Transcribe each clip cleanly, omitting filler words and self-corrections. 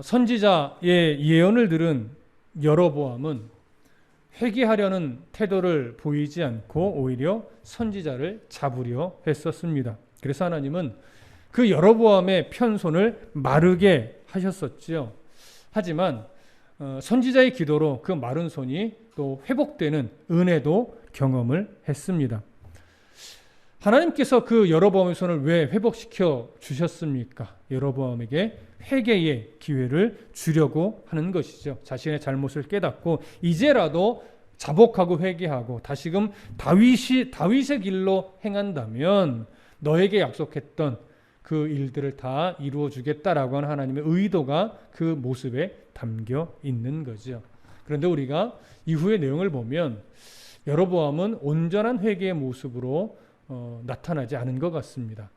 선지자의 예언을 들은 여로보암은 회개하려는 태도를 보이지 않고 오히려 선지자를 잡으려 했었습니다. 그래서 하나님은 그 여로보암의 편손을 마르게 하셨었지요. 하지만 선지자의 기도로 그 마른 손이 또 회복되는 은혜도 경험을 했습니다. 하나님께서 그 여로보암의 손을 왜 회복시켜 주셨습니까? 여로보암에게 회개의 기회를 주려고 하는 것이죠. 자신의 잘못을 깨닫고 이제라도 자복하고 회개하고 다시금 다윗의 길로 행한다면 너에게 약속했던 그 일들을 다 이루어 주겠다라고 하는 하나님의 의도가 그 모습에 담겨 있는 거죠. 그런데 우리가 이후의 내용을 보면 여로보암은 온전한 회개의 모습으로 나타나지 않은 것 같습니다.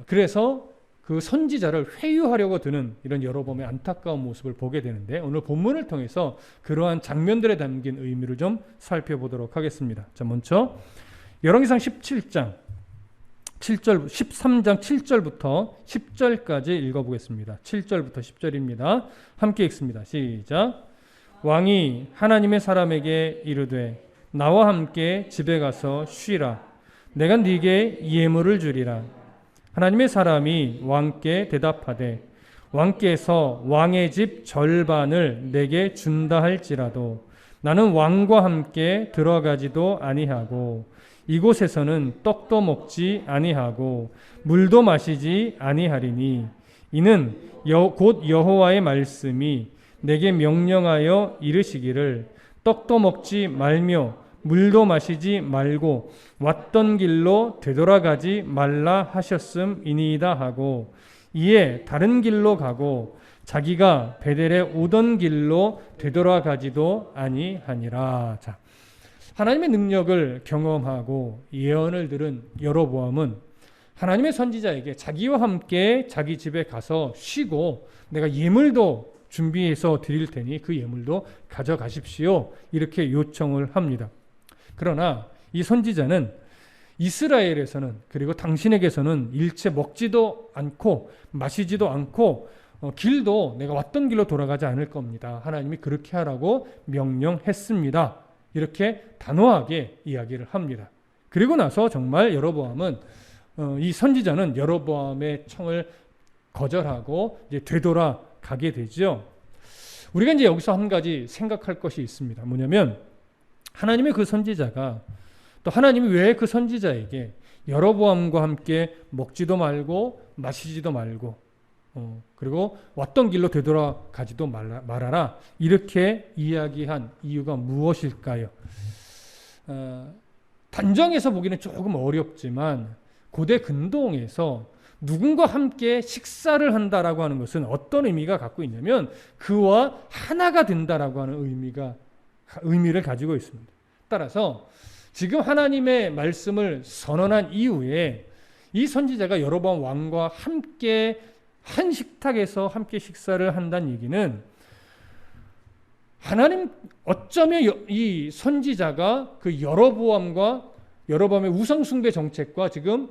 그래서 그 선지자를 회유하려고 드는 이런 여로보암의 안타까운 모습을 보게 되는데 오늘 본문을 통해서 그러한 장면들에 담긴 의미를 좀 살펴보도록 하겠습니다. 자, 먼저 열왕기상 13장 7절부터 10절까지 읽어보겠습니다. 7절부터 10절입니다. 함께 읽습니다. 시작. 왕이 하나님의 사람에게 이르되 나와 함께 집에 가서 쉬라. 내가 네게 예물을 주리라. 하나님의 사람이 왕께 대답하되 왕께서 왕의 집 절반을 내게 준다 할지라도 나는 왕과 함께 들어가지도 아니하고 이곳에서는 떡도 먹지 아니하고 물도 마시지 아니하리니 이는 곧 여호와의 말씀이 내게 명령하여 이르시기를 떡도 먹지 말며 물도 마시지 말고 왔던 길로 되돌아가지 말라 하셨음이니이다 하고 이에 다른 길로 가고 자기가 베델에 오던 길로 되돌아가지도 아니하니라. 자, 하나님의 능력을 경험하고 예언을 들은 여로보암은 하나님의 선지자에게 자기와 함께 자기 집에 가서 쉬고 내가 예물도 준비해서 드릴 테니 그 예물도 가져가십시오. 이렇게 요청을 합니다. 그러나 이 선지자는 이스라엘에서는 그리고 당신에게서는 일체 먹지도 않고 마시지도 않고 길도 내가 왔던 길로 돌아가지 않을 겁니다. 하나님이 그렇게 하라고 명령했습니다. 이렇게 단호하게 이야기를 합니다. 그리고 나서 정말 여로보암은 이 선지자는 여로보암의 청을 거절하고 이제 되돌아가게 되죠. 우리가 이제 여기서 한 가지 생각할 것이 있습니다. 뭐냐면 하나님의 그 선지자가 또 하나님이 왜 그 선지자에게 여로보암과 함께 먹지도 말고 마시지도 말고 그리고 왔던 길로 되돌아가지도 말아라 이렇게 이야기한 이유가 무엇일까요? 단정해서 보기는 조금 어렵지만 고대 근동에서 누군가 함께 식사를 한다라고 하는 것은 어떤 의미가 갖고 있냐면 그와 하나가 된다라고 하는 의미를 가지고 있습니다. 따라서 지금 하나님의 말씀을 선언한 이후에 이 선지자가 여로보암 왕과 함께 한 식탁에서 함께 식사를 한다는 얘기는 하나님 어쩌면 이 선지자가 그 여로보암의 우상숭배 정책과 지금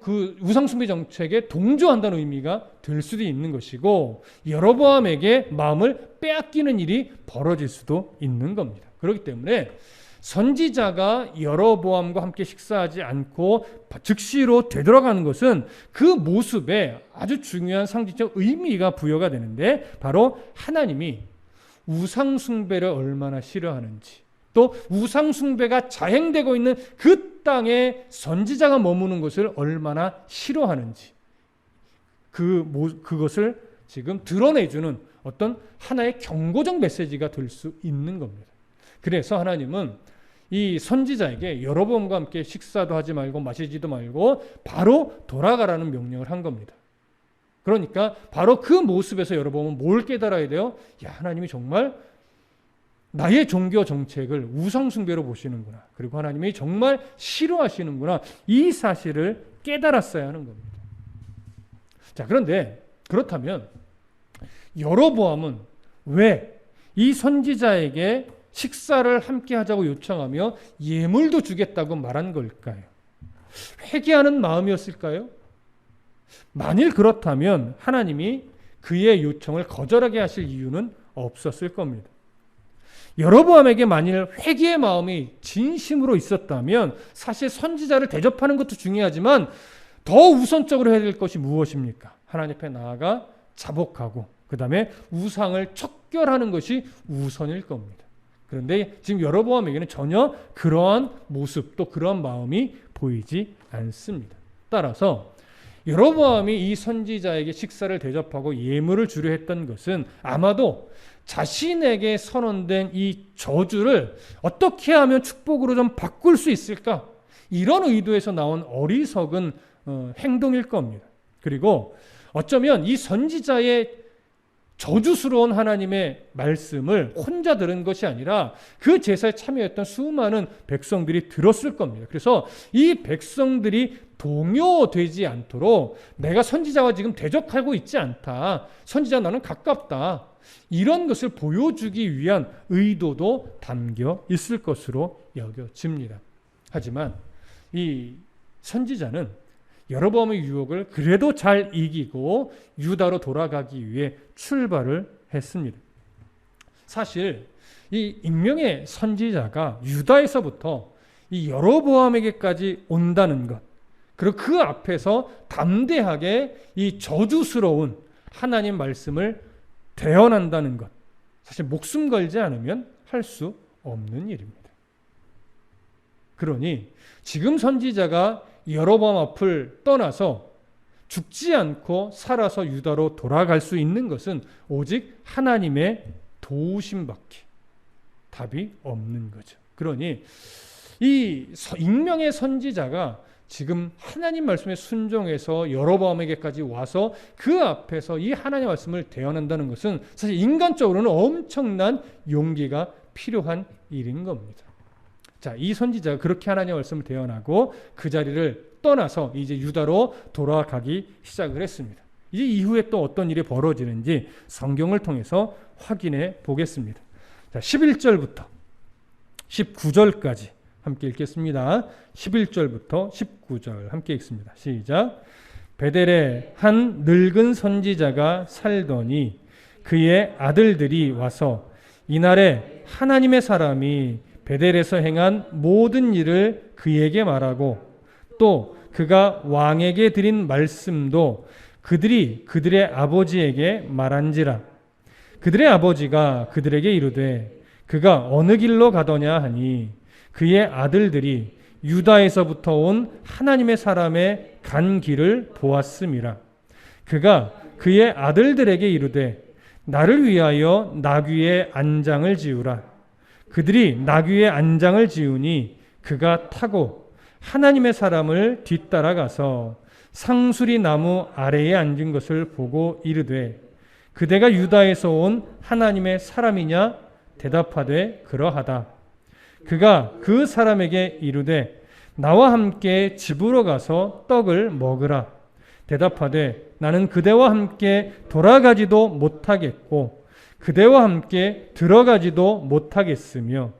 그 우상숭배 정책에 동조한다는 의미가 될 수도 있는 것이고 여로보암에게 마음을 빼앗기는 일이 벌어질 수도 있는 겁니다. 그렇기 때문에 선지자가 여로보암과 함께 식사하지 않고 즉시로 되돌아가는 것은 그 모습에 아주 중요한 상징적 의미가 부여가 되는데 바로 하나님이 우상숭배를 얼마나 싫어하는지 또 우상숭배가 자행되고 있는 그 땅에 선지자가 머무는 것을 얼마나 싫어하는지 그것을 지금 드러내주는 어떤 하나의 경고적 메시지가 될 수 있는 겁니다. 그래서 하나님은 이 선지자에게 여로보암과 함께 식사도 하지 말고 마시지도 말고 바로 돌아가라는 명령을 한 겁니다. 그러니까 바로 그 모습에서 여로보암은 뭘 깨달아야 돼요? 야, 하나님이 정말 나의 종교 정책을 우상숭배로 보시는구나. 그리고 하나님이 정말 싫어하시는구나. 이 사실을 깨달았어야 하는 겁니다. 자, 그런데 그렇다면 여로보암은 왜 이 선지자에게 식사를 함께 하자고 요청하며 예물도 주겠다고 말한 걸까요? 회개하는 마음이었을까요? 만일 그렇다면 하나님이 그의 요청을 거절하게 하실 이유는 없었을 겁니다. 여로보암에게 만일 회개의 마음이 진심으로 있었다면 사실 선지자를 대접하는 것도 중요하지만 더 우선적으로 해야 될 것이 무엇입니까? 하나님 앞에 나아가 자복하고 그 다음에 우상을 척결하는 것이 우선일 겁니다. 그런데 지금 여로보암에게는 전혀 그러한 모습 또 그러한 마음이 보이지 않습니다. 따라서 여로보암이 이 선지자에게 식사를 대접하고 예물을 주려 했던 것은 아마도 자신에게 선언된 이 저주를 어떻게 하면 축복으로 좀 바꿀 수 있을까? 이런 의도에서 나온 어리석은 행동일 겁니다. 그리고 어쩌면 이 선지자의 저주스러운 하나님의 말씀을 혼자 들은 것이 아니라 그 제사에 참여했던 수많은 백성들이 들었을 겁니다. 그래서 이 백성들이 동요되지 않도록 내가 선지자와 지금 대적하고 있지 않다. 선지자 나는 가깝다. 이런 것을 보여주기 위한 의도도 담겨 있을 것으로 여겨집니다. 하지만 이 선지자는 여로보암의 유혹을 그래도 잘 이기고 유다로 돌아가기 위해 출발을 했습니다. 사실 이 익명의 선지자가 유다에서부터 이 여로보암에게까지 온다는 것, 그리고 그 앞에서 담대하게 이 저주스러운 하나님 말씀을 대언한다는 것, 사실 목숨 걸지 않으면 할 수 없는 일입니다. 그러니 지금 선지자가 여로보암 앞을 떠나서 죽지 않고 살아서 유다로 돌아갈 수 있는 것은 오직 하나님의 도우심밖에 답이 없는 거죠. 그러니 이 익명의 선지자가 지금 하나님 말씀에 순종해서 여로보암에게까지 와서 그 앞에서 이 하나님 말씀을 대언한다는 것은 사실 인간적으로는 엄청난 용기가 필요한 일인 겁니다. 자, 이 선지자가 그렇게 하나님 말씀을 대언하고 그 자리를 떠나서 이제 유다로 돌아가기 시작을 했습니다. 이 이후에 또 어떤 일이 벌어지는지 성경을 통해서 확인해 보겠습니다. 자, 11절부터 19절까지 함께 읽겠습니다. 11절부터 19절 함께 읽습니다. 시작. 베델에 한 늙은 선지자가 살더니 그의 아들들이 와서 이날에 하나님의 사람이 베델에서 행한 모든 일을 그에게 말하고 또 그가 왕에게 드린 말씀도 그들이 그들의 아버지에게 말한지라. 그들의 아버지가 그들에게 이르되 그가 어느 길로 가더냐 하니 그의 아들들이 유다에서부터 온 하나님의 사람의 간 길을 보았음이라. 그가 그의 아들들에게 이르되 나를 위하여 나귀의 안장을 지으라. 그들이 나귀의 안장을 지으니 그가 타고 하나님의 사람을 뒤따라가서 상수리 나무 아래에 앉은 것을 보고 이르되 그대가 유다에서 온 하나님의 사람이냐? 대답하되 그러하다. 그가 그 사람에게 이르되 나와 함께 집으로 가서 떡을 먹으라. 대답하되 나는 그대와 함께 돌아가지도 못하겠고 그대와 함께 들어가지도 못하겠으며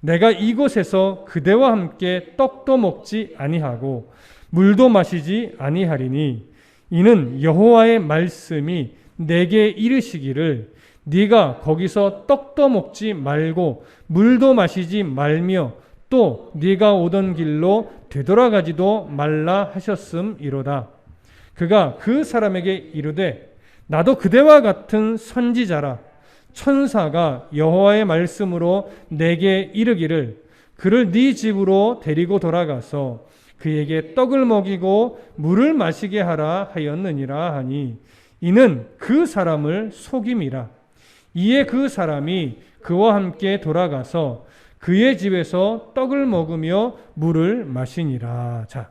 내가 이곳에서 그대와 함께 떡도 먹지 아니하고 물도 마시지 아니하리니 이는 여호와의 말씀이 내게 이르시기를 네가 거기서 떡도 먹지 말고 물도 마시지 말며 또 네가 오던 길로 되돌아가지도 말라 하셨음이로다. 그가 그 사람에게 이르되 나도 그대와 같은 선지자라. 천사가 여호와의 말씀으로 내게 이르기를 그를 네 집으로 데리고 돌아가서 그에게 떡을 먹이고 물을 마시게 하라 하였느니라 하니 이는 그 사람을 속임이라. 이에 그 사람이 그와 함께 돌아가서 그의 집에서 떡을 먹으며 물을 마시니라. 자,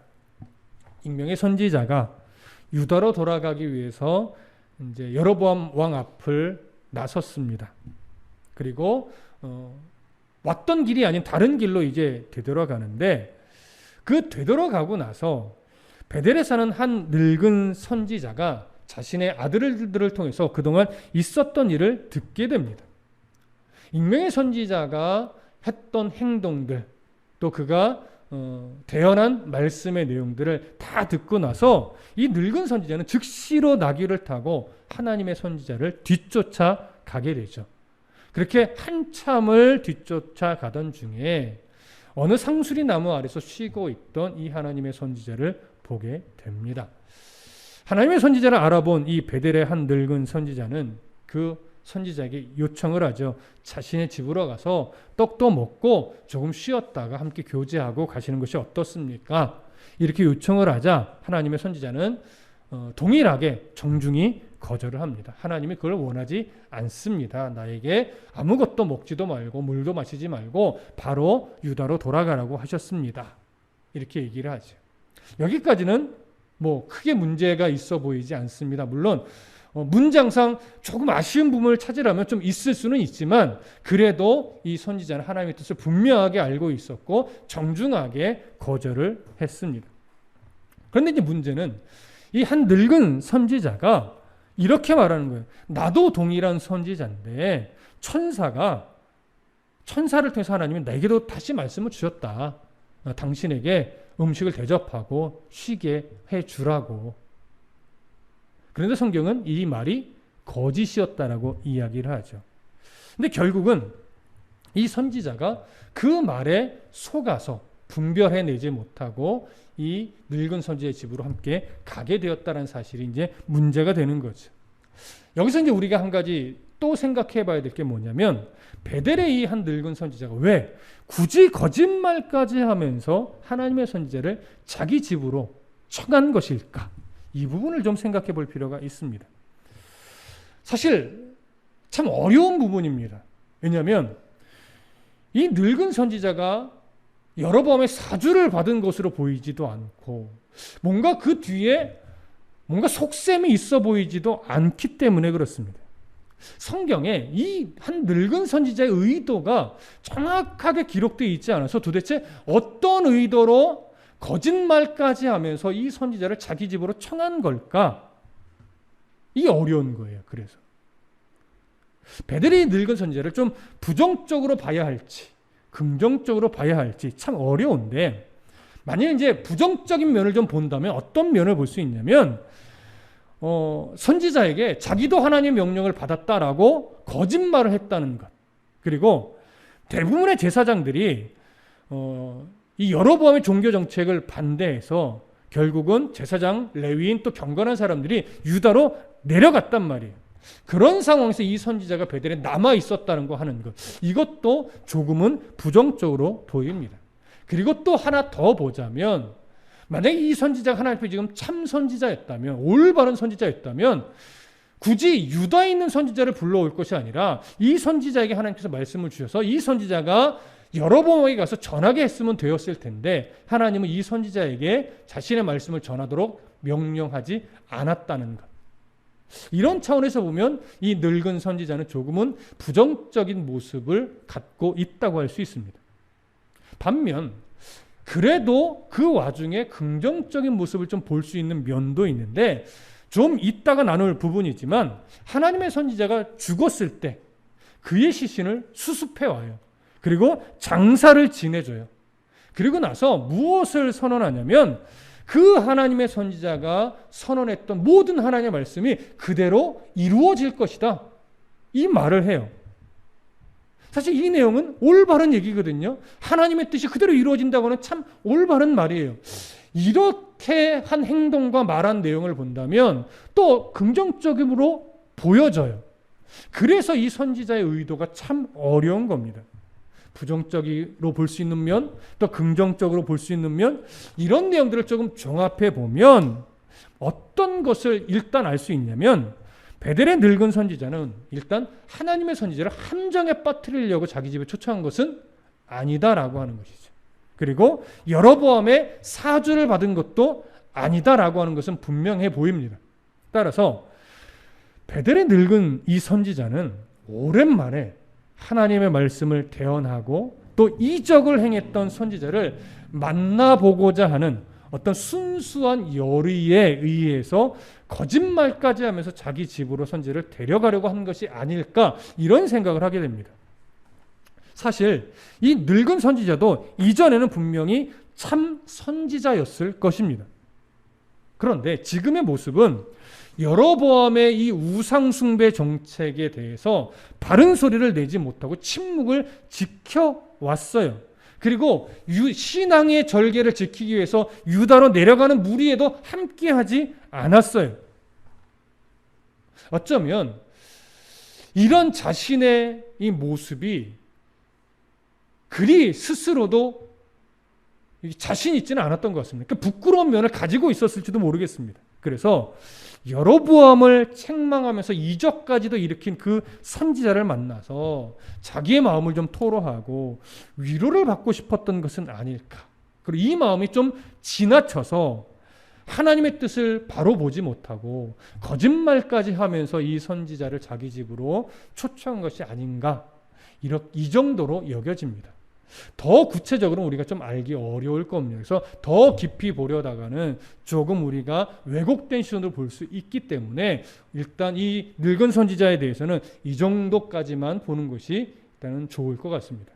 익명의 선지자가 유다로 돌아가기 위해서 이제 여로보암 왕 앞을 나섰습니다. 그리고 왔던 길이 아닌 다른 길로 이제 되돌아가는데 그 되돌아가고 나서 베델에 사는 한 늙은 선지자가 자신의 아들들을 통해서 그동안 있었던 일을 듣게 됩니다. 익명의 선지자가 했던 행동들, 또 그가 대언한 말씀의 내용들을 다 듣고 나서 이 늙은 선지자는 즉시로 나귀를 타고 하나님의 선지자를 뒤쫓아 가게 되죠. 그렇게 한참을 뒤쫓아 가던 중에 어느 상수리 나무 아래서 쉬고 있던 이 하나님의 선지자를 보게 됩니다. 하나님의 선지자를 알아본 이 베델의 한 늙은 선지자는 그 선지자에게 요청을 하죠. 자신의 집으로 가서 떡도 먹고 조금 쉬었다가 함께 교제하고 가시는 것이 어떻습니까? 이렇게 요청을 하자 하나님의 선지자는 동일하게 정중히 거절을 합니다. 하나님이 그걸 원하지 않습니다. 나에게 아무것도 먹지도 말고 물도 마시지 말고 바로 유다로 돌아가라고 하셨습니다. 이렇게 얘기를 하죠. 여기까지는 뭐 크게 문제가 있어 보이지 않습니다. 물론 문장상 조금 아쉬운 부분을 찾으려면 좀 있을 수는 있지만 그래도 이 선지자는 하나님의 뜻을 분명하게 알고 있었고 정중하게 거절을 했습니다. 그런데 이제 문제는 이 한 늙은 선지자가 이렇게 말하는 거예요. 나도 동일한 선지자인데 천사를 통해서 하나님이 내게도 다시 말씀을 주셨다. 당신에게 음식을 대접하고 쉬게 해주라고. 그런데 성경은 이 말이 거짓이었다라고 이야기를 하죠. 근데 결국은 이 선지자가 그 말에 속아서 분별해내지 못하고 이 늙은 선지자의 집으로 함께 가게 되었다는 사실이 이제 문제가 되는 거죠. 여기서 이제 우리가 한 가지 또 생각해 봐야 될 게 뭐냐면 베델의 이 한 늙은 선지자가 왜 굳이 거짓말까지 하면서 하나님의 선지자를 자기 집으로 청한 것일까? 이 부분을 좀 생각해 볼 필요가 있습니다. 사실 참 어려운 부분입니다. 왜냐하면 이 늙은 선지자가 여로보암의 사주를 받은 것으로 보이지도 않고 뭔가 그 뒤에 뭔가 속셈이 있어 보이지도 않기 때문에 그렇습니다. 성경에 이 한 늙은 선지자의 의도가 정확하게 기록되어 있지 않아서 도대체 어떤 의도로 거짓말까지 하면서 이 선지자를 자기 집으로 청한 걸까? 이게 어려운 거예요. 그래서 베델의 늙은 선지자를 좀 부정적으로 봐야 할지 긍정적으로 봐야 할지 참 어려운데 만약에 이제 부정적인 면을 좀 본다면 어떤 면을 볼 수 있냐면 선지자에게 자기도 하나님의 명령을 받았다라고 거짓말을 했다는 것. 그리고 대부분의 제사장들이 이 여로보암의 종교 정책을 반대해서 결국은 제사장, 레위인 또 경건한 사람들이 유다로 내려갔단 말이에요. 그런 상황에서 이 선지자가 베델에 남아 있었다는 거 하는 것. 이것도 조금은 부정적으로 보입니다. 그리고 또 하나 더 보자면 만약에 이 선지자가 하나님 앞에 지금 참 선지자였다면 올바른 선지자였다면 굳이 유다에 있는 선지자를 불러올 것이 아니라 이 선지자에게 하나님께서 말씀을 주셔서 이 선지자가 여로보암에게 가서 전하게 했으면 되었을 텐데 하나님은 이 선지자에게 자신의 말씀을 전하도록 명령하지 않았다는 것. 이런 차원에서 보면 이 늙은 선지자는 조금은 부정적인 모습을 갖고 있다고 할 수 있습니다. 반면 그래도 그 와중에 긍정적인 모습을 좀 볼 수 있는 면도 있는데 좀 이따가 나눌 부분이지만 하나님의 선지자가 죽었을 때 그의 시신을 수습해 와요. 그리고 장사를 지내줘요. 그리고 나서 무엇을 선언하냐면 그 하나님의 선지자가 선언했던 모든 하나님의 말씀이 그대로 이루어질 것이다. 이 말을 해요. 사실 이 내용은 올바른 얘기거든요. 하나님의 뜻이 그대로 이루어진다고 하는 참 올바른 말이에요. 이렇게 한 행동과 말한 내용을 본다면 또 긍정적으로 보여져요. 그래서 이 선지자의 의도가 참 어려운 겁니다. 부정적으로 볼 수 있는 면, 또 긍정적으로 볼 수 있는 면, 이런 내용들을 조금 종합해 보면 어떤 것을 일단 알 수 있냐면 베델의 늙은 선지자는 일단 하나님의 선지자를 함정에 빠뜨리려고 자기 집에 초청한 것은 아니다라고 하는 것이죠. 그리고 여로보암의 사주를 받은 것도 아니다라고 하는 것은 분명해 보입니다. 따라서 베델의 늙은 이 선지자는 오랜만에 하나님의 말씀을 대언하고 또 이적을 행했던 선지자를 만나보고자 하는 어떤 순수한 열의에 의해서 거짓말까지 하면서 자기 집으로 선지자를 데려가려고 한 것이 아닐까 이런 생각을 하게 됩니다. 사실 이 늙은 선지자도 이전에는 분명히 참 선지자였을 것입니다. 그런데 지금의 모습은 여로보암의 이 우상숭배 정책에 대해서 바른 소리를 내지 못하고 침묵을 지켜왔어요. 그리고 신앙의 절개를 지키기 위해서 유다로 내려가는 무리에도 함께하지 않았어요. 어쩌면 이런 자신의 이 모습이 그리 스스로도 자신 있지는 않았던 것 같습니다. 그러니까 부끄러운 면을 가지고 있었을지도 모르겠습니다. 그래서 여로보암을 책망하면서 이적까지도 일으킨 그 선지자를 만나서 자기의 마음을 좀 토로하고 위로를 받고 싶었던 것은 아닐까. 그리고 이 마음이 좀 지나쳐서 하나님의 뜻을 바로 보지 못하고 거짓말까지 하면서 이 선지자를 자기 집으로 초청한 것이 아닌가. 이 정도로 여겨집니다. 더 구체적으로 우리가 좀 알기 어려울 겁니다. 그래서 더 깊이 보려다가는 조금 우리가 왜곡된 시선으로 볼 수 있기 때문에 일단 이 늙은 선지자에 대해서는 이 정도까지만 보는 것이 일단은 좋을 것 같습니다.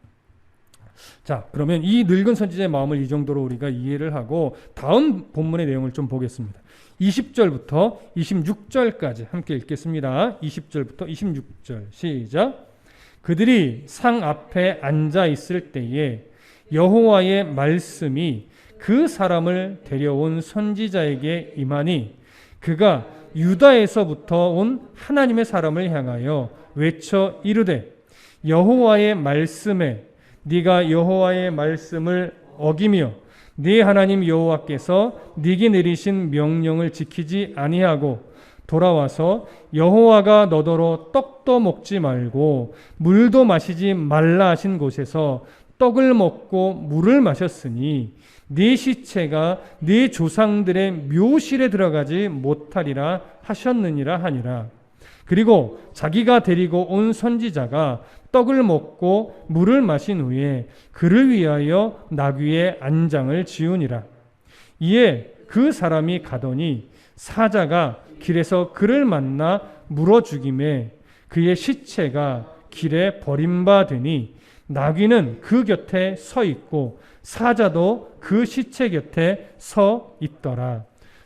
자, 그러면 이 늙은 선지자의 마음을 이 정도로 우리가 이해를 하고 다음 본문의 내용을 좀 보겠습니다. 20절부터 26절까지 함께 읽겠습니다. 20절부터 26절 시작. 그들이 상 앞에 앉아 있을 때에 여호와의 말씀이 그 사람을 데려온 선지자에게 임하니 그가 유다에서부터 온 하나님의 사람을 향하여 외쳐 이르되 여호와의 말씀에 네가 여호와의 말씀을 어기며 네 하나님 여호와께서 네게 내리신 명령을 지키지 아니하고 돌아와서 여호와가 너더러 떡도 먹지 말고 물도 마시지 말라 하신 곳에서 떡을 먹고 물을 마셨으니 네 시체가 네 조상들의 묘실에 들어가지 못하리라 하셨느니라 하니라. 그리고 자기가 데리고 온 선지자가 떡을 먹고 물을 마신 후에 그를 위하여 나귀의 안장을 지우니라. 이에 그 사람이 가더니 사자가 길에서 그를 만나 물어 죽임에 그의 시체가 길에 버림받으니 나귀는 그 곁에 서 있고 사자도 그 시체 곁에 서 있더라.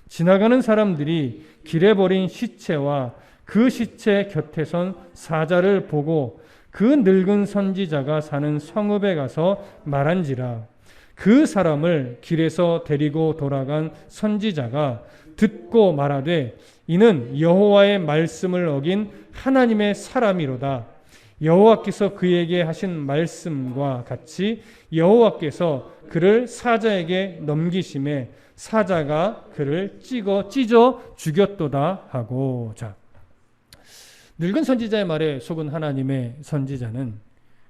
지나가는 사람들이 길에 버린 시체와 그 시체 곁에 선 사자를 보고 그 늙은 선지자가 사는 성읍에 가서 말한지라. 그 사람을 길에서 데리고 돌아간 선지자가 듣고 말하되 이는 여호와의 말씀을 어긴 하나님의 사람이로다. 여호와께서 그에게 하신 말씀과 같이 여호와께서 그를 사자에게 넘기심에 사자가 그를 찢어 죽였도다 하고. 자, 늙은 선지자의 말에 속은 하나님의 선지자는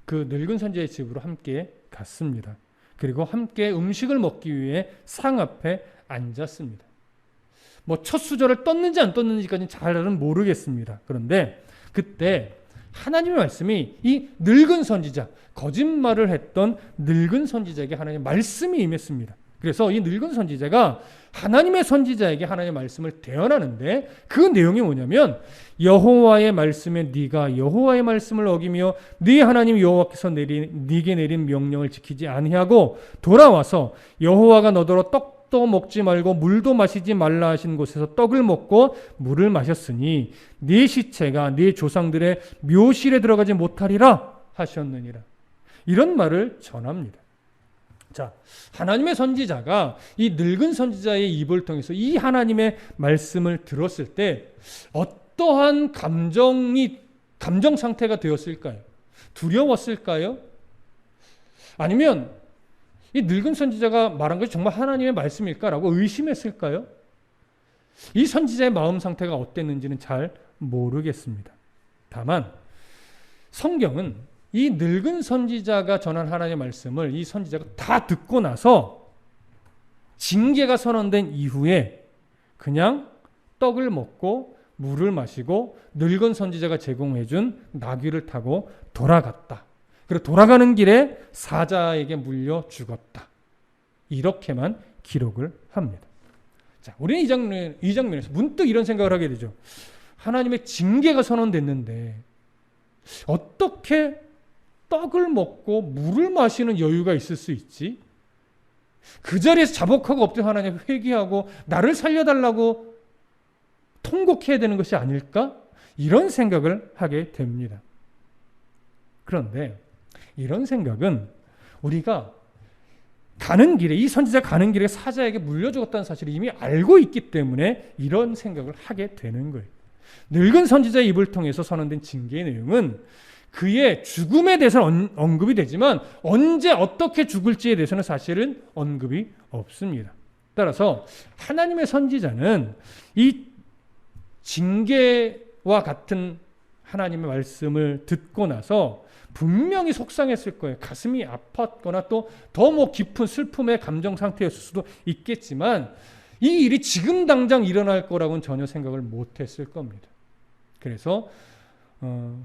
그 늙은 선지자의 집으로 함께 갔습니다. 그리고 함께 음식을 먹기 위해 상 앞에 앉았습니다. 뭐 첫 수저를 떴는지 안 떴는지까지는 잘은 모르겠습니다. 그런데 그때 하나님의 말씀이 이 늙은 선지자, 거짓말을 했던 늙은 선지자에게 하나님의 말씀이 임했습니다. 그래서 이 늙은 선지자가 하나님의 선지자에게 하나님의 말씀을 대언하는데 그 내용이 뭐냐면 여호와의 말씀에 네가 여호와의 말씀을 어기며 네 하나님 여호와께서 네게 내린 명령을 지키지 아니하고 돌아와서 여호와가 너더러 떡도 먹지 말고 물도 마시지 말라 하신 곳에서 떡을 먹고 물을 마셨으니 네 시체가 네 조상들의 묘실에 들어가지 못하리라 하셨느니라. 이런 말을 전합니다. 자, 하나님의 선지자가 이 늙은 선지자의 입을 통해서 이 하나님의 말씀을 들었을 때 어떠한 감정 상태가 되었을까요? 두려웠을까요? 아니면 이 늙은 선지자가 말한 것이 정말 하나님의 말씀일까라고 의심했을까요? 이 선지자의 마음 상태가 어땠는지는 잘 모르겠습니다. 다만 성경은 이 늙은 선지자가 전한 하나님의 말씀을 이 선지자가 다 듣고 나서 징계가 선언된 이후에 그냥 떡을 먹고 물을 마시고 늙은 선지자가 제공해준 나귀를 타고 돌아갔다. 그리고 돌아가는 길에 사자에게 물려 죽었다. 이렇게만 기록을 합니다. 자, 우리는 이 장면에서 문득 이런 생각을 하게 되죠. 하나님의 징계가 선언됐는데 어떻게 떡을 먹고 물을 마시는 여유가 있을 수 있지? 그 자리에서 자복하고 엎드려 하나님 회개하고 나를 살려달라고 통곡해야 되는 것이 아닐까? 이런 생각을 하게 됩니다. 그런데 이런 생각은 우리가 가는 길에, 이 선지자 가는 길에 사자에게 물려 죽었다는 사실을 이미 알고 있기 때문에 이런 생각을 하게 되는 거예요. 늙은 선지자의 입을 통해서 선언된 징계의 내용은 그의 죽음에 대해서는 언급이 되지만 언제 어떻게 죽을지에 대해서는 사실은 언급이 없습니다. 따라서 하나님의 선지자는 이 징계와 같은 하나님의 말씀을 듣고 나서 분명히 속상했을 거예요. 가슴이 아팠거나 또 더 깊은 슬픔의 감정 상태였을 수도 있겠지만 이 일이 지금 당장 일어날 거라고는 전혀 생각을 못했을 겁니다. 그래서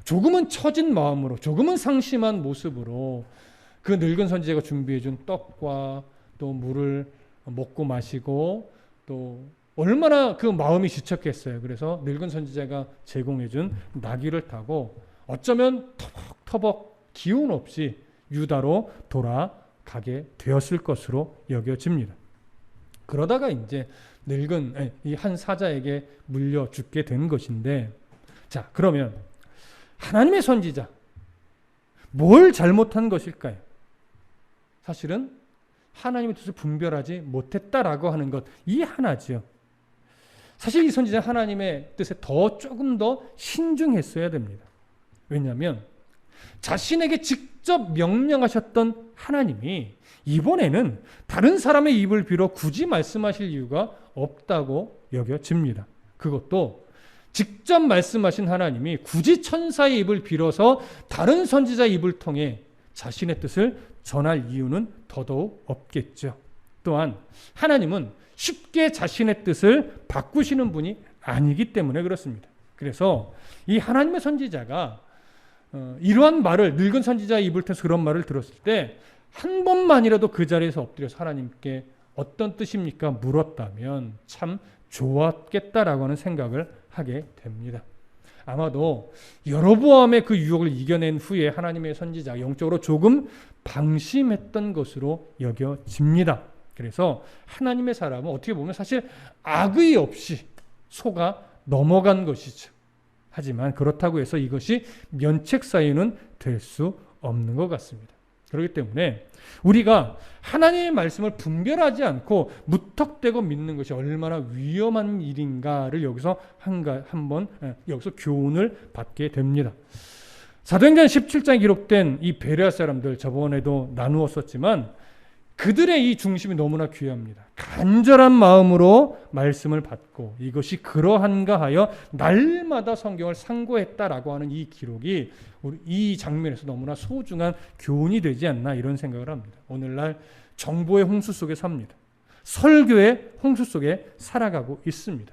조금은 처진 마음으로, 조금은 상심한 모습으로 그 늙은 선지자가 준비해준 떡과 또 물을 먹고 마시고 또 얼마나 그 마음이 지쳤겠어요. 그래서 늙은 선지자가 제공해준 나귀를 타고 어쩌면 터벅터벅 기운 없이 유다로 돌아가게 되었을 것으로 여겨집니다. 그러다가 이제 늙은 이 한 사자에게 물려 죽게 된 것인데, 자, 그러면 하나님의 선지자 뭘 잘못한 것일까요? 사실은 하나님의 뜻을 분별하지 못했다라고 하는 것, 이 하나지요. 사실 이 선지자는 하나님의 뜻에 조금 더 신중했어야 됩니다. 왜냐하면 자신에게 직접 명령하셨던 하나님이 이번에는 다른 사람의 입을 빌어 굳이 말씀하실 이유가 없다고 여겨집니다. 그것도 직접 말씀하신 하나님이 굳이 천사의 입을 빌어서 다른 선지자의 입을 통해 자신의 뜻을 전할 이유는 더더욱 없겠죠. 또한 하나님은 쉽게 자신의 뜻을 바꾸시는 분이 아니기 때문에 그렇습니다. 그래서 이 하나님의 선지자가 이러한 말을, 늙은 선지자의 입을 통해서 그런 말을 들었을 때 한 번만이라도 그 자리에서 엎드려서 하나님께 어떤 뜻입니까? 물었다면 참 좋았겠다라고 하는 생각을 하게 됩니다. 아마도 여로보암의 그 유혹을 이겨낸 후에 하나님의 선지자가 영적으로 조금 방심했던 것으로 여겨집니다. 그래서 하나님의 사람은 어떻게 보면 사실 악의 없이 속아 넘어간 것이죠. 하지만 그렇다고 해서 이것이 면책 사유는 될 수 없는 것 같습니다. 그렇기 때문에 우리가 하나님의 말씀을 분별하지 않고 무턱대고 믿는 것이 얼마나 위험한 일인가를 여기서 한번 여기서 교훈을 받게 됩니다. 사도행전 17장에 기록된 이 베레아 사람들, 저번에도 나누었었지만 그들의 이 중심이 너무나 귀합니다. 간절한 마음으로 말씀을 받고 이것이 그러한가 하여 날마다 성경을 상고했다라고 하는 이 기록이 우리 이 장면에서 너무나 소중한 교훈이 되지 않나 이런 생각을 합니다. 오늘날 정보의 홍수 속에 삽니다. 설교의 홍수 속에 살아가고 있습니다.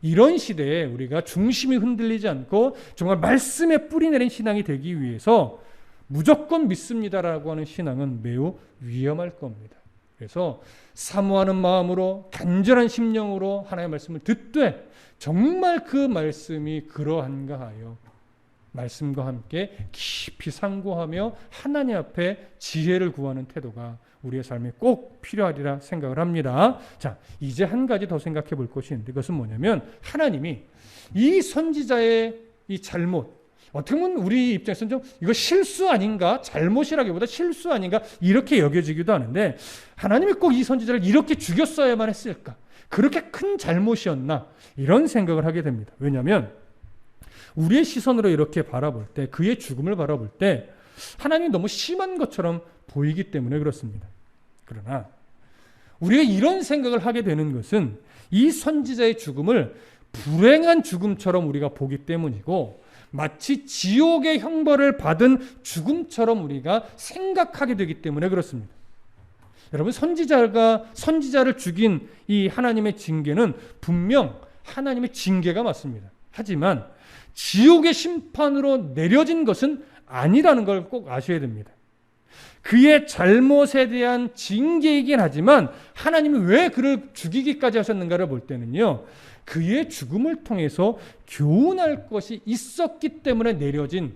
이런 시대에 우리가 중심이 흔들리지 않고 정말 말씀에 뿌리 내린 신앙이 되기 위해서 무조건 믿습니다라고 하는 신앙은 매우 위험할 겁니다. 그래서 사모하는 마음으로 간절한 심령으로 하나님의 말씀을 듣되 정말 그 말씀이 그러한가 하여 말씀과 함께 깊이 상고하며 하나님 앞에 지혜를 구하는 태도가 우리의 삶에 꼭 필요하리라 생각을 합니다. 자, 이제 한 가지 더 생각해 볼 것이 있는데 그것은 뭐냐면 하나님이 이 선지자의 이 잘못, 어떻게 보면 우리 입장에서는 좀 이거 실수 아닌가? 잘못이라기보다 실수 아닌가? 이렇게 여겨지기도 하는데 하나님이 꼭 이 선지자를 이렇게 죽였어야만 했을까? 그렇게 큰 잘못이었나? 이런 생각을 하게 됩니다. 왜냐하면 우리의 시선으로 이렇게 바라볼 때, 그의 죽음을 바라볼 때 하나님이 너무 심한 것처럼 보이기 때문에 그렇습니다. 그러나 우리가 이런 생각을 하게 되는 것은 이 선지자의 죽음을 불행한 죽음처럼 우리가 보기 때문이고 마치 지옥의 형벌을 받은 죽음처럼 우리가 생각하게 되기 때문에 그렇습니다. 여러분, 선지자를 죽인 이 하나님의 징계는 분명 하나님의 징계가 맞습니다. 하지만 지옥의 심판으로 내려진 것은 아니라는 걸 꼭 아셔야 됩니다. 그의 잘못에 대한 징계이긴 하지만 하나님이 왜 그를 죽이기까지 하셨는가를 볼 때는요, 그의 죽음을 통해서 교훈할 것이 있었기 때문에 내려진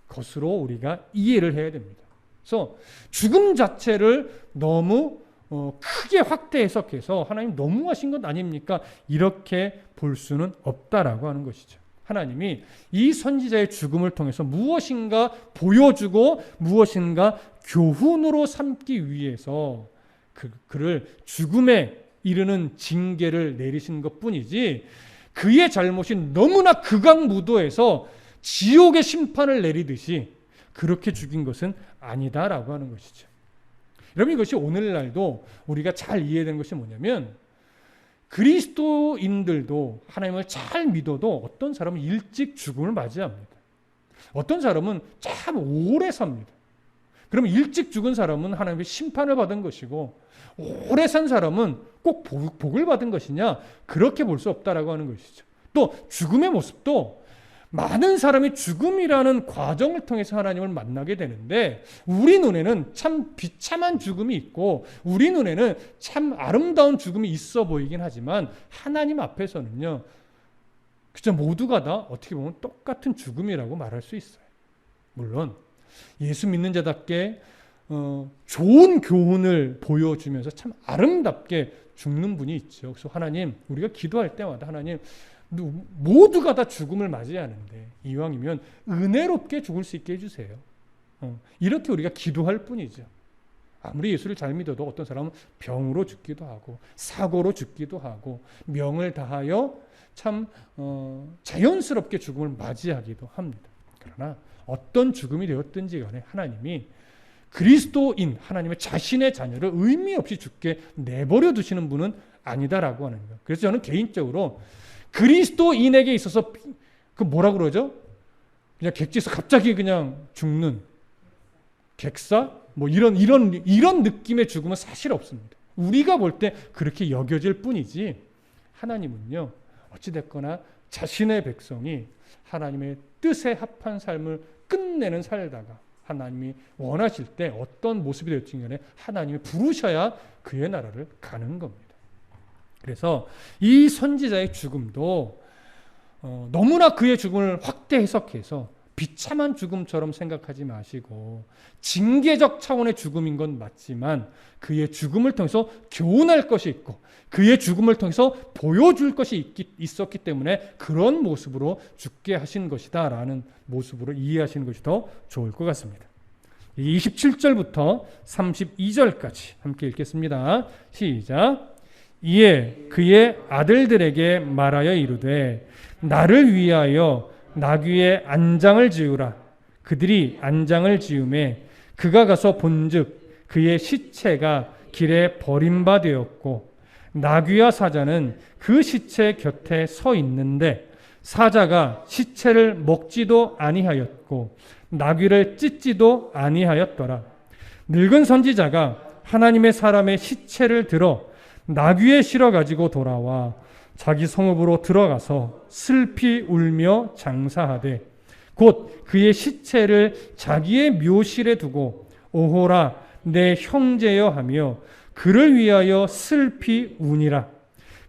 것으로 우리가 이해를 해야 됩니다. 그래서 죽음 자체를 너무 크게 확대 해석해서 하나님 너무하신 것 아닙니까? 이렇게 볼 수는 없다라고 하는 것이죠. 하나님이 이 선지자의 죽음을 통해서 무엇인가 보여주고 무엇인가 교훈으로 삼기 위해서 그를 죽음에 이르는 징계를 내리신 것뿐이지 그의 잘못이 너무나 극악무도해서 지옥의 심판을 내리듯이 그렇게 죽인 것은 아니다라고 하는 것이죠. 여러분, 이것이 오늘날도 우리가 잘 이해되는 것이 뭐냐면 그리스도인들도 하나님을 잘 믿어도 어떤 사람은 일찍 죽음을 맞이합니다. 어떤 사람은 참 오래 삽니다. 그럼 일찍 죽은 사람은 하나님의 심판을 받은 것이고 오래 산 사람은 꼭 복을 받은 것이냐? 그렇게 볼 수 없다라고 하는 것이죠. 또 죽음의 모습도 많은 사람이 죽음이라는 과정을 통해서 하나님을 만나게 되는데 우리 눈에는 참 비참한 죽음이 있고 우리 눈에는 참 아름다운 죽음이 있어 보이긴 하지만 하나님 앞에서는요, 그저 모두가 다 어떻게 보면 똑같은 죽음이라고 말할 수 있어요. 물론 예수 믿는 자답게 좋은 교훈을 보여주면서 참 아름답게 죽는 분이 있죠. 그래서 하나님, 우리가 기도할 때마다 하나님, 모두가 다 죽음을 맞이하는데 이왕이면 은혜롭게 죽을 수 있게 해주세요. 이렇게 우리가 기도할 뿐이죠. 아무리 예수를 잘 믿어도 어떤 사람은 병으로 죽기도 하고 사고로 죽기도 하고 명을 다하여 참 자연스럽게 죽음을 맞이하기도 합니다. 그러나 어떤 죽음이 되었든지 간에 하나님이 그리스도인 하나님의 자신의 자녀를 의미 없이 죽게 내버려 두시는 분은 아니다라고 하는 거예요. 그래서 저는 개인적으로 그리스도인에게 있어서 그 뭐라 그러죠? 그냥 객지에서 갑자기 그냥 죽는 객사? 뭐 이런 느낌의 죽음은 사실 없습니다. 우리가 볼 때 그렇게 여겨질 뿐이지 하나님은요, 어찌됐거나 자신의 백성이 하나님의 뜻에 합한 삶을 끝내는 살다가 하나님이 원하실 때 어떤 모습이 될지 간에 하나님이 부르셔야 그의 나라를 가는 겁니다. 그래서 이 선지자의 죽음도 너무나 그의 죽음을 확대 해석해서 비참한 죽음처럼 생각하지 마시고 징계적 차원의 죽음인 건 맞지만 그의 죽음을 통해서 교훈할 것이 있고 그의 죽음을 통해서 보여줄 것이 있었기 때문에 그런 모습으로 죽게 하신 것이다 라는 모습으로 이해하시는 것이 더 좋을 것 같습니다. 27절부터 32절까지 함께 읽겠습니다. 시작. 이에 그의 아들들에게 말하여 이르되 나를 위하여 나귀의 안장을 지으라. 그들이 안장을 지음에 그가 가서 본즉 그의 시체가 길에 버림받되었고 나귀와 사자는 그 시체 곁에 서 있는데 사자가 시체를 먹지도 아니하였고 나귀를 찢지도 아니하였더라. 늙은 선지자가 하나님의 사람의 시체를 들어 나귀에 실어 가지고 돌아와 자기 성읍으로 들어가서 슬피 울며 장사하되 곧 그의 시체를 자기의 묘실에 두고 오호라 내 형제여 하며 그를 위하여 슬피 우니라.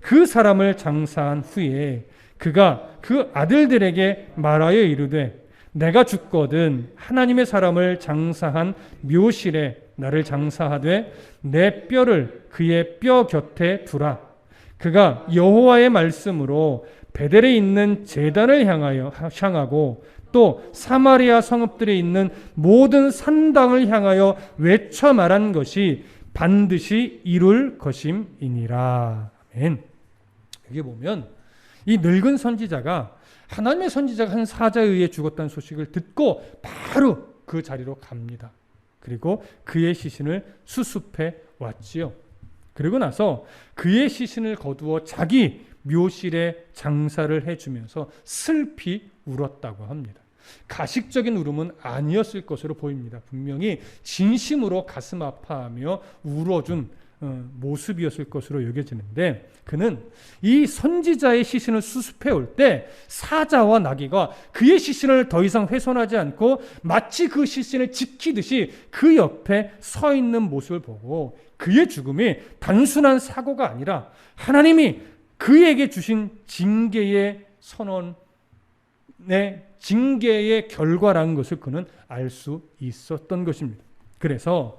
그 사람을 장사한 후에 그가 그 아들들에게 말하여 이르되 내가 죽거든 하나님의 사람을 장사한 묘실에 나를 장사하되 내 뼈를 그의 뼈 곁에 두라. 그가 여호와의 말씀으로 베델에 있는 제단을 향하고 또 사마리아 성읍들에 있는 모든 산당을 향하여 외쳐 말한 것이 반드시 이룰 것임이니라. 아멘. 여기 보면 이 늙은 선지자가 하나님의 선지자가 한 사자에 의해 죽었다는 소식을 듣고 바로 그 자리로 갑니다. 그리고 그의 시신을 수습해 왔지요. 그리고 나서 그의 시신을 거두어 자기 묘실에 장사를 해주면서 슬피 울었다고 합니다. 가식적인 울음은 아니었을 것으로 보입니다. 분명히 진심으로 가슴 아파하며 울어준 모습이었을 것으로 여겨지는데 그는 이 선지자의 시신을 수습해 올 때 사자와 나귀가 그의 시신을 더 이상 훼손하지 않고 마치 그 시신을 지키듯이 그 옆에 서 있는 모습을 보고 그의 죽음이 단순한 사고가 아니라 하나님이 그에게 주신 징계의 선언의 징계의 결과라는 것을 그는 알 수 있었던 것입니다. 그래서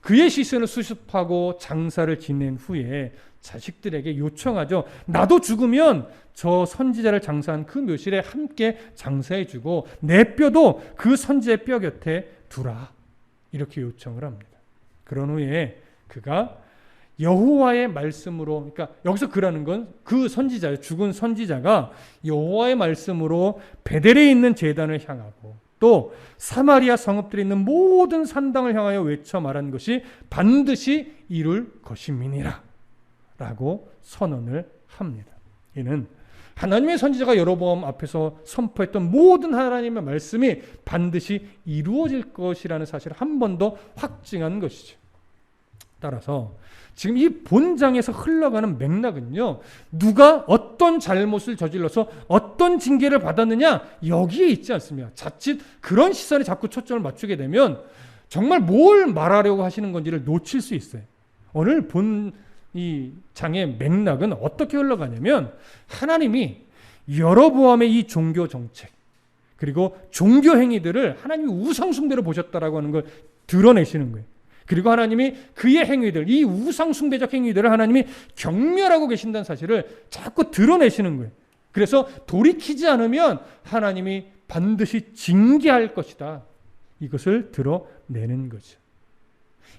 그의 시선을 수습하고 장사를 지낸 후에 자식들에게 요청하죠. 나도 죽으면 저 선지자를 장사한 그 묘실에 함께 장사해주고 내 뼈도 그 선지자의 뼈 곁에 두라. 이렇게 요청을 합니다. 그런 후에 그가 여호와의 말씀으로, 그러니까 여기서 그라는 건 그 선지자, 죽은 선지자가 여호와의 말씀으로 베델에 있는 제단을 향하고 또 사마리아 성읍들에 있는 모든 산당을 향하여 외쳐 말한 것이 반드시 이룰 것임이니라 라고 선언을 합니다. 이는 하나님의 선지자가 여로보암 앞에서 선포했던 모든 하나님의 말씀이 반드시 이루어질 것이라는 사실을 한 번 더 확증한 것이죠. 따라서 지금 이 본장에서 흘러가는 맥락은요, 누가 어떤 잘못을 저질러서 어떤 징계를 받았느냐 여기에 있지 않습니다. 자칫 그런 시선에 자꾸 초점을 맞추게 되면 정말 뭘 말하려고 하시는 건지를 놓칠 수 있어요. 오늘 본 이 장의 맥락은 어떻게 흘러가냐면 하나님이 여로보암의 이 종교 정책 그리고 종교 행위들을 하나님이 우상숭배로 보셨다라고 하는 걸 드러내시는 거예요. 그리고 하나님이 그의 행위들, 이 우상숭배적 행위들을 하나님이 경멸하고 계신다는 사실을 자꾸 드러내시는 거예요. 그래서 돌이키지 않으면 하나님이 반드시 징계할 것이다. 이것을 드러내는 거죠.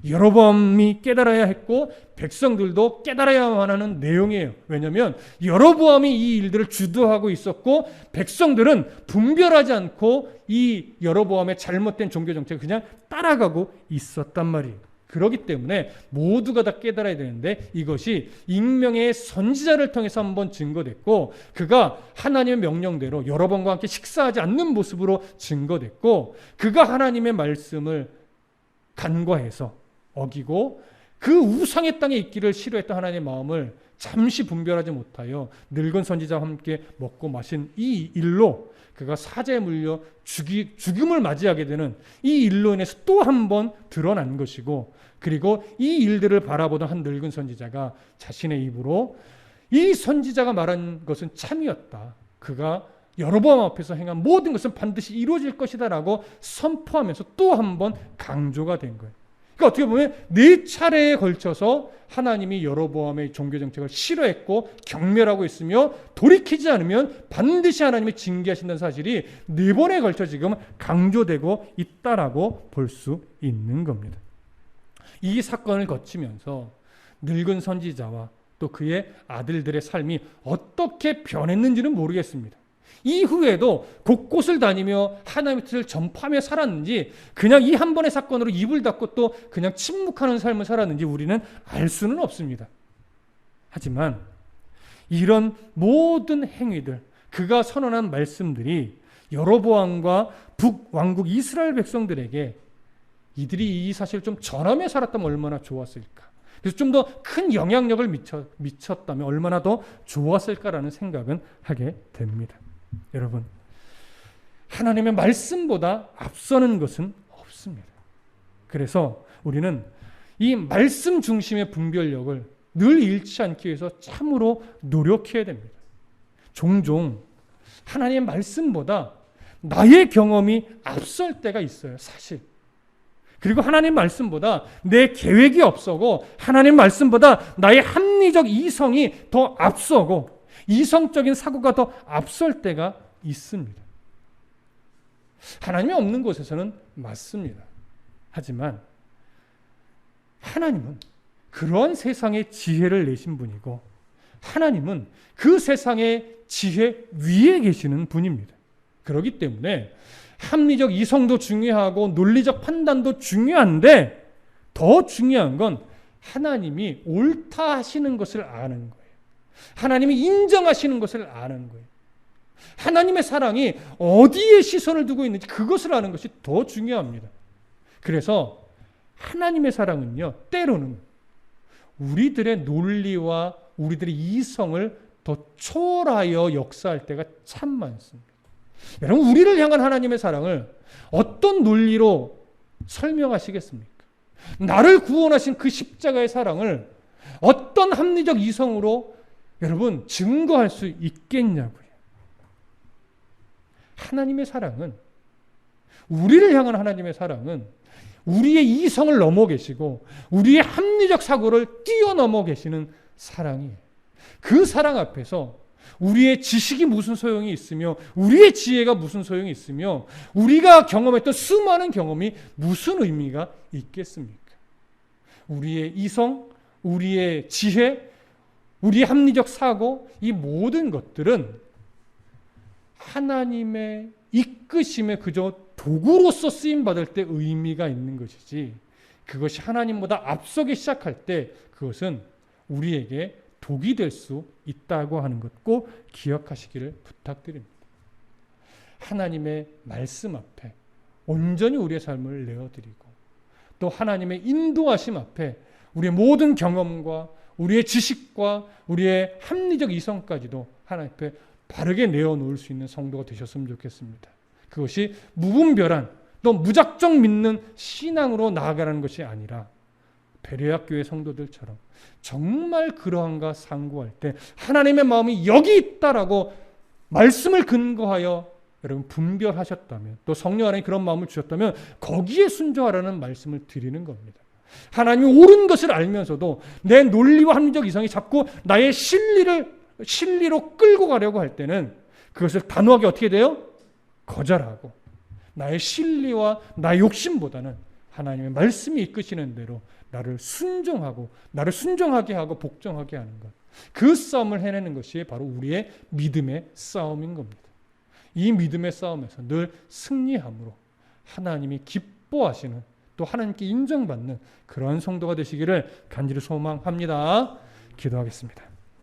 여로보암이 깨달아야 했고 백성들도 깨달아야만 하는 내용이에요. 왜냐하면 여로보암이 이 일들을 주도하고 있었고 백성들은 분별하지 않고 이 여로보암의 잘못된 종교 정책을 그냥 따라가고 있었단 말이에요. 그렇기 때문에 모두가 다 깨달아야 되는데 이것이 익명의 선지자를 통해서 한번 증거됐고 그가 하나님의 명령대로 여로보암과 함께 식사하지 않는 모습으로 증거됐고 그가 하나님의 말씀을 간과해서 어기고 그 우상의 땅에 있기를 싫어했던 하나님의 마음을 잠시 분별하지 못하여 늙은 선지자와 함께 먹고 마신 이 일로 그가 사자에 물려 죽음을 맞이하게 되는 이 일로 인해서 또 한 번 드러난 것이고 그리고 이 일들을 바라보던 한 늙은 선지자가 자신의 입으로 이 선지자가 말한 것은 참이었다. 그가 여로보암 앞에서 행한 모든 것은 반드시 이루어질 것이다 라고 선포하면서 또 한 번 강조가 된 거예요. 그러니까 어떻게 보면 4차례에 걸쳐서 하나님이 여로보암의 종교 정책을 싫어했고 경멸하고 있으며 돌이키지 않으면 반드시 하나님이 징계하신다는 사실이 4번에 걸쳐 지금 강조되고 있다라고 볼 수 있는 겁니다. 이 사건을 거치면서 늙은 선지자와 또 그의 아들들의 삶이 어떻게 변했는지는 모르겠습니다. 이후에도 곳곳을 다니며 하나님의 뜻을 전파하며 살았는지 그냥 이 한 번의 사건으로 입을 닫고 또 그냥 침묵하는 삶을 살았는지 우리는 알 수는 없습니다. 하지만 이런 모든 행위들, 그가 선언한 말씀들이 여로보암과 북왕국 이스라엘 백성들에게 이들이 이 사실을 좀 전하며 살았다면 얼마나 좋았을까. 그래서 좀 더 큰 영향력을 미쳤다면 얼마나 더 좋았을까라는 생각은 하게 됩니다. 여러분, 하나님의 말씀보다 앞서는 것은 없습니다. 그래서 우리는 이 말씀 중심의 분별력을 늘 잃지 않기 위해서 참으로 노력해야 됩니다. 종종 하나님의 말씀보다 나의 경험이 앞설 때가 있어요, 사실. 그리고 하나님 말씀보다 내 계획이 앞서고 하나님 말씀보다 나의 합리적 이성이 더 앞서고 이성적인 사고가 더 앞설 때가 있습니다. 하나님이 없는 곳에서는 맞습니다. 하지만 하나님은 그러한 세상의 지혜를 내신 분이고 하나님은 그 세상의 지혜 위에 계시는 분입니다. 그렇기 때문에 합리적 이성도 중요하고 논리적 판단도 중요한데 더 중요한 건 하나님이 옳다 하시는 것을 아는 거예요. 하나님이 인정하시는 것을 아는 거예요. 하나님의 사랑이 어디에 시선을 두고 있는지 그것을 아는 것이 더 중요합니다. 그래서 하나님의 사랑은요, 때로는 우리들의 논리와 우리들의 이성을 더 초월하여 역사할 때가 참 많습니다. 여러분, 우리를 향한 하나님의 사랑을 어떤 논리로 설명하시겠습니까? 나를 구원하신 그 십자가의 사랑을 어떤 합리적 이성으로 여러분 증거할 수 있겠냐고요. 하나님의 사랑은, 우리를 향한 하나님의 사랑은 우리의 이성을 넘어 계시고 우리의 합리적 사고를 뛰어넘어 계시는 사랑이에요. 그 사랑 앞에서 우리의 지식이 무슨 소용이 있으며 우리의 지혜가 무슨 소용이 있으며 우리가 경험했던 수많은 경험이 무슨 의미가 있겠습니까? 우리의 이성, 우리의 지혜, 우리의 합리적 사고, 이 모든 것들은 하나님의 이끄심에 그저 도구로서 쓰임받을 때 의미가 있는 것이지, 그것이 하나님보다 앞서기 시작할 때 그것은 우리에게 독이 될 수 있다고 하는 것 꼭 기억하시기를 부탁드립니다. 하나님의 말씀 앞에 온전히 우리의 삶을 내어드리고 또 하나님의 인도하심 앞에 우리의 모든 경험과 우리의 지식과 우리의 합리적 이성까지도 하나님 앞에 바르게 내어놓을 수 있는 성도가 되셨으면 좋겠습니다. 그것이 무분별한 또 무작정 믿는 신앙으로 나아가라는 것이 아니라 베레아 교회 성도들처럼 정말 그러한가 상고할 때 하나님의 마음이 여기 있다라고 말씀을 근거하여 여러분 분별하셨다면, 또 성령 안에 그런 마음을 주셨다면 거기에 순종하라는 말씀을 드리는 겁니다. 하나님이 옳은 것을 알면서도 내 논리와 합리적 이성이 자꾸 나의 진리로 끌고 가려고 할 때는 그것을 단호하게 어떻게 돼요? 거절하고 나의 진리와 나의 욕심보다는 하나님의 말씀이 이끄시는 대로 나를 순종하고 나를 순종하게 하고 복종하게 하는 것, 그 싸움을 해내는 것이 바로 우리의 믿음의 싸움인 겁니다. 이 믿음의 싸움에서 늘 승리함으로 하나님이 기뻐하시는, 또 하나님께 인정받는 그러한 성도가 되시기를 간절히 소망합니다. 기도하겠습니다.